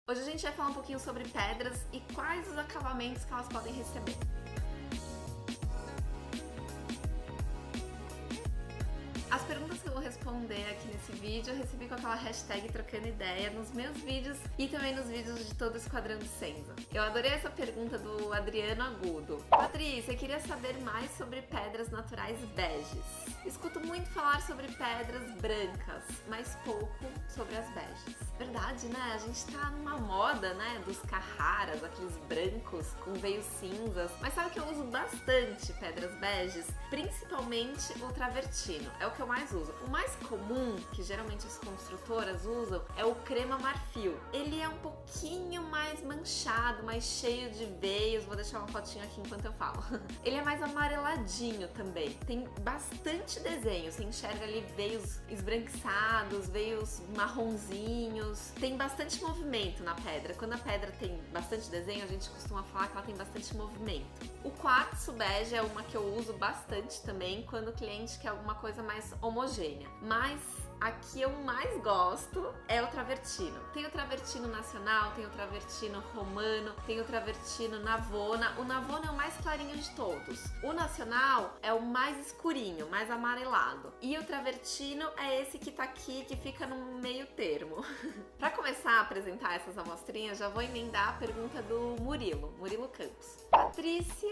Hoje a gente vai falar um pouquinho sobre pedras e quais os acabamentos que elas podem receber. As perguntas que eu vou responder aqui nesse vídeo eu recebi com aquela hashtag trocando ideia nos meus vídeos e também nos vídeos de todo o Esquadrão de Cinza. Eu adorei essa pergunta do Adriano Agudo. Patrícia, eu queria saber mais sobre pedras naturais beges. Escuto muito falar sobre pedras brancas, mas pouco sobre as beges. Verdade, né? A gente tá numa moda, né, dos Carraras, aqueles brancos com veios cinzas. Mas sabe que eu uso bastante pedras beges? Principalmente o travertino. É o que eu mais uso. O mais comum, que geralmente as construtoras usam, é o crema marfil. Ele é um pouquinho mais manchado, mais cheio de veios. Vou deixar uma fotinha aqui enquanto eu falo. Ele é mais amareladinho também. Tem bastante desenho. Você enxerga ali veios esbranquiçados, veios marronzinhos. Tem bastante movimento na pedra. Quando a pedra tem bastante desenho, a gente costuma falar que ela tem bastante movimento. O quartzo bege é uma que eu uso bastante também quando o cliente quer alguma coisa mais homogênea. Mas a que eu mais gosto é o travertino. Tem o travertino nacional, tem o travertino romano, tem o travertino navona. O navona é o mais clarinho de todos. O nacional é o mais escurinho, mais amarelado. E o travertino é esse que tá aqui, que fica no meio termo. Para começar a apresentar essas amostrinhas, já vou emendar a pergunta do Murilo Campos. Patrícia,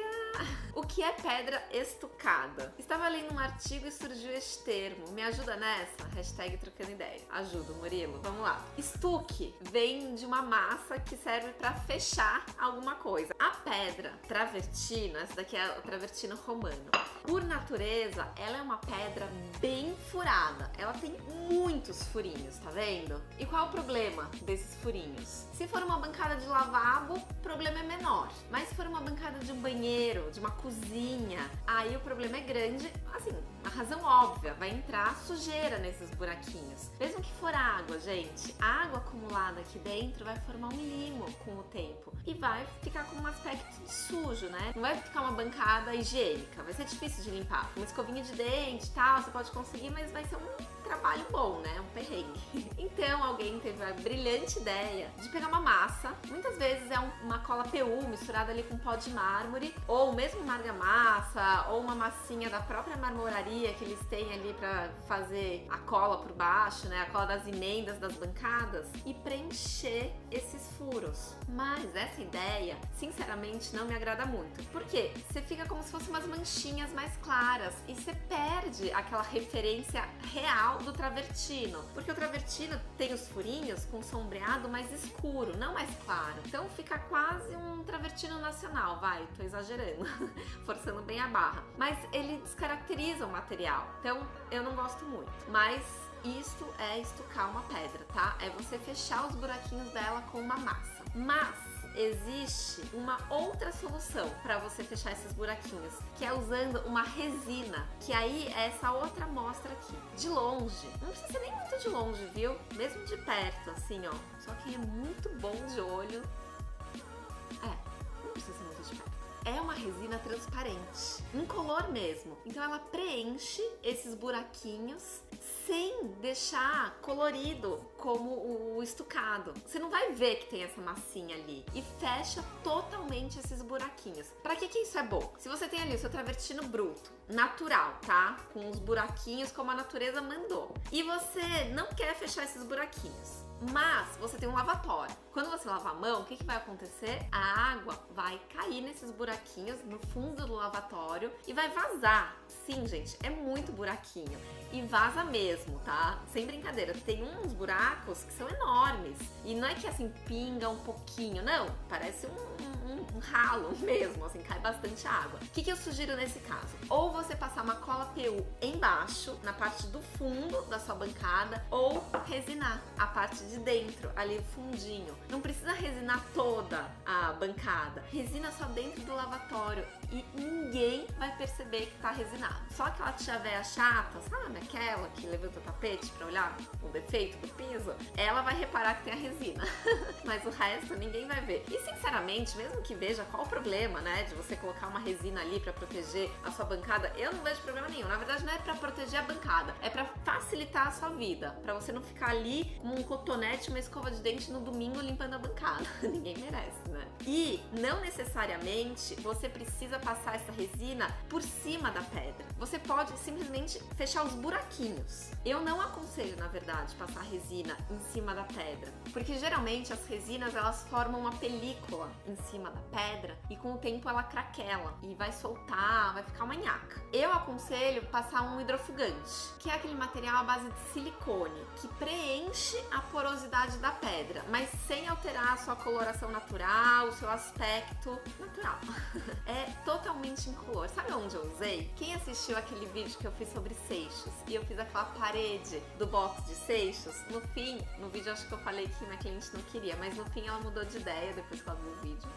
o que é pedra estucada? Estava lendo um artigo e surgiu este termo. Me ajuda nessa? Hashtag trocando ideia. Ajudo, Murilo. Vamos lá. Estuque vem de uma massa que serve para fechar alguma coisa. A pedra travertino, essa daqui é o travertino romano. Por natureza, ela é uma pedra bem furada. Ela tem muitos furinhos, tá vendo? E qual é o problema desses furinhos? Se for uma bancada de lavabo, o problema é menor. Mas se for uma bancada de um banheiro, de uma cozinha, aí o problema é grande. Assim, a razão óbvia, vai entrar sujeira nesses buraquinhos. Mesmo que for água, gente, a água acumulada aqui dentro vai formar um limo com o tempo e vai ficar com um aspecto de sujo, né? Não vai ficar uma bancada higiênica, vai ser difícil de limpar. Uma escovinha de dente e tal, você pode conseguir, mas vai ser um trabalho bom, né? Um perrengue. Então alguém teve a brilhante ideia de pegar uma massa, muitas vezes é uma cola PU misturada ali com pó de mármore, ou mesmo uma argamassa, ou uma massinha da própria marmoraria que eles têm ali pra fazer a cola por baixo, né? A cola das emendas das bancadas e preencher esses furos. Mas essa ideia, sinceramente, não me agrada muito. Por quê? Você fica como se fossem umas manchinhas mais claras e você perde aquela referência real do travertino, porque o travertino tem os furinhos com sombreado mais escuro, não mais claro. Então fica quase um travertino nacional, vai, tô exagerando, forçando bem a barra. Mas ele descaracteriza o material, então eu não gosto muito. Mas isto é estucar uma pedra, tá? É você fechar os buraquinhos dela com uma massa. Mas existe uma outra solução para você fechar esses buraquinhos, que é usando uma resina, que aí é essa outra amostra aqui. De longe, não precisa ser nem muito de longe, viu? Mesmo de perto, assim, ó. Só quem é muito bom de olho, não precisa ser muito de perto. É uma resina transparente, incolor mesmo. Então ela preenche esses buraquinhos sem deixar colorido como o estucado. Você não vai ver que tem essa massinha ali e fecha totalmente esses buraquinhos. Pra que isso é bom? Se você tem ali o seu travertino bruto, natural, tá? Com os buraquinhos como a natureza mandou. E você não quer fechar esses buraquinhos, mas você tem um lavatório. Quando você lava a mão, o que vai acontecer? A água vai cair nesses buraquinhos no fundo do lavatório e vai vazar. Sim, gente, é muito buraquinho. E vaza mesmo, tá? Sem brincadeira. Tem uns buracos que são enormes. E não é que assim pinga um pouquinho, não. Parece um ralo mesmo, assim, cai bastante água. O que eu sugiro nesse caso? Ou você passar uma cola PU embaixo, na parte do fundo da sua bancada, ou resinar a parte de dentro, ali o fundinho. Não precisa resinar toda a bancada. Resina só dentro do lavatório e ninguém vai perceber que tá resinado. Só aquela tia véia chata, sabe? Aquela que levanta o tapete pra olhar o defeito do piso, ela vai reparar que tem a resina. Mas o resto ninguém vai ver. E sinceramente, mesmo que veja qual o problema, né, de você colocar uma resina ali pra proteger a sua bancada, eu não vejo problema nenhum. Na verdade, não é pra proteger a bancada, é pra facilitar a sua vida, pra você não ficar ali com um cotonete cotonete, uma escova de dente no domingo limpando a bancada. Ninguém merece, né? E não necessariamente você precisa passar essa resina por cima da pedra. Você pode simplesmente fechar os buraquinhos. Eu não aconselho, na verdade, passar resina em cima da pedra, porque geralmente as resinas elas formam uma película em cima da pedra e com o tempo ela craquela e vai soltar, vai ficar uma nhaca. Eu aconselho passar um hidrofugante, que é aquele material à base de silicone, que preenche a porosidade da pedra, mas sem alterar a sua coloração natural, o seu aspecto natural. É totalmente incolor. Sabe onde eu usei? Quem assistiu aquele vídeo que eu fiz sobre seixos e eu fiz aquela parede do box de seixos, no fim, no vídeo acho que eu falei que minha cliente não queria, mas no fim ela mudou de ideia depois que ela viu o vídeo.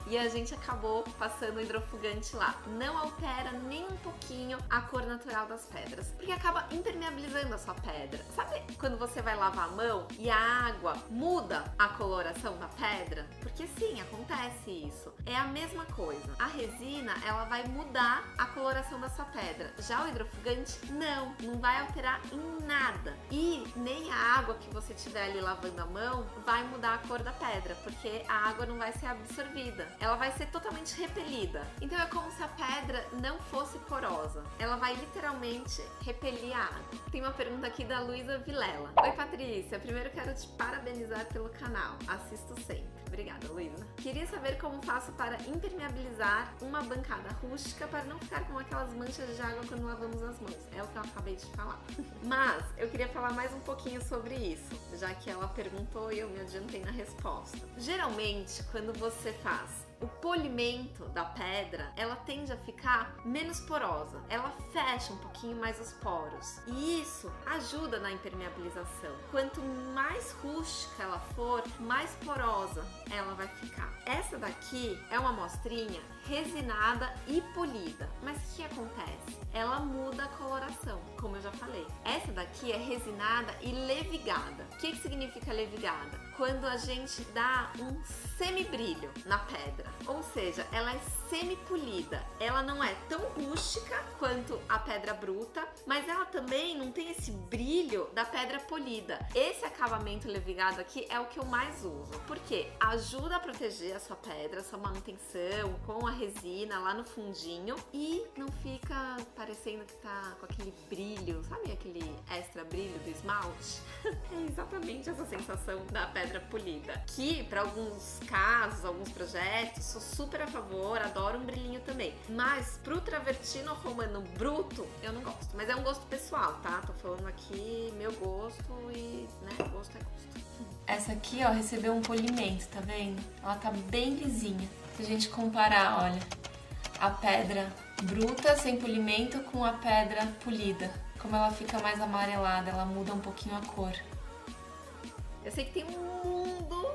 E a gente acabou passando o hidrofugante lá. Não altera nem um pouquinho a cor natural das pedras, porque acaba impermeabilizando a sua pedra. Sabe quando você vai lavar a mão e a água muda a coloração da pedra? Porque sim, acontece isso. É a mesma coisa. A resina, ela vai mudar a coloração da sua pedra. Já o hidrofugante, não vai alterar em nada. E nem a água que você tiver ali lavando a mão vai mudar a cor da pedra, porque a água não vai ser absorvida. Ela vai ser totalmente repelida. Então é como se a pedra não fosse porosa. Ela vai literalmente repelir a água. Tem uma pergunta aqui da Luísa Vilela. Oi, Patrícia. Primeiro quero te parabenizar pelo canal. Assisto sempre. Obrigada, Luísa. Queria saber como faço para impermeabilizar uma bancada rústica para não ficar com aquelas manchas de água quando lavamos as mãos. É o que eu acabei de falar. Mas eu queria falar mais um pouquinho sobre isso, já que ela perguntou e eu me adiantei na resposta. Geralmente, quando você faz o polimento da pedra, ela tende a ficar menos porosa. Ela fecha um pouquinho mais os poros. E isso ajuda na impermeabilização. Quanto mais rústica ela for, mais porosa ela vai ficar. Essa daqui é uma amostrinha resinada e polida. Mas o que acontece? Ela muda a coloração, como eu já falei. Essa daqui é resinada e levigada. O que significa levigada? Quando a gente dá um semibrilho na pedra. Ou seja, ela é semi-polida. Ela não é tão rústica quanto a pedra bruta, mas ela também não tem esse brilho da pedra polida. Esse acabamento levigado aqui é o que eu mais uso, porque ajuda a proteger a sua pedra, a sua manutenção, com a resina lá no fundinho e não fica parecendo que tá com aquele brilho, sabe aquele extra brilho do esmalte? É exatamente essa sensação da pedra polida. Que para alguns casos, alguns projetos, sou super a favor, adoro um brilhinho também. Mas pro travertino romano bruto, eu não gosto. Mas é um gosto pessoal, tá? Tô falando aqui meu gosto e, né, gosto é gosto. Essa aqui, ó, recebeu um polimento, tá vendo? Ela tá bem lisinha. Se a gente comparar, olha, a pedra bruta sem polimento com a pedra polida, como ela fica mais amarelada, ela muda um pouquinho a cor. Eu sei que tem um mundo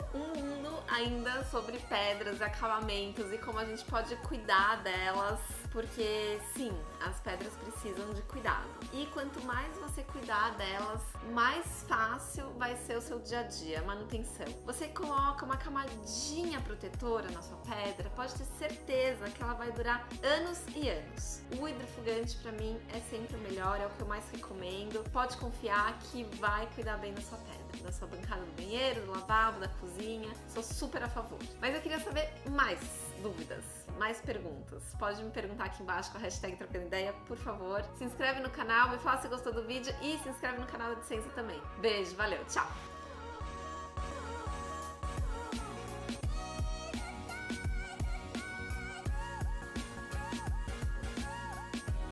ainda sobre pedras, acabamentos e como a gente pode cuidar delas, porque sim, as pedras precisam de cuidado. E quanto mais você cuidar delas, mais fácil vai ser o seu dia a dia, a manutenção. Você coloca uma camadinha protetora na sua pedra, pode ter certeza que ela vai durar anos e anos. O hidrofugante pra mim é sempre o melhor, é o que eu mais recomendo. Pode confiar que vai cuidar bem da sua pedra, da sua bancada do banheiro, do lavabo, da cozinha. Sou super a favor. Mas eu queria saber mais dúvidas, mais perguntas. Pode me perguntar aqui embaixo com a hashtag Trocando Ideia, por favor. Se inscreve no canal, me fala se gostou do vídeo e se inscreve no canal da Dissenza também. Beijo, valeu, tchau!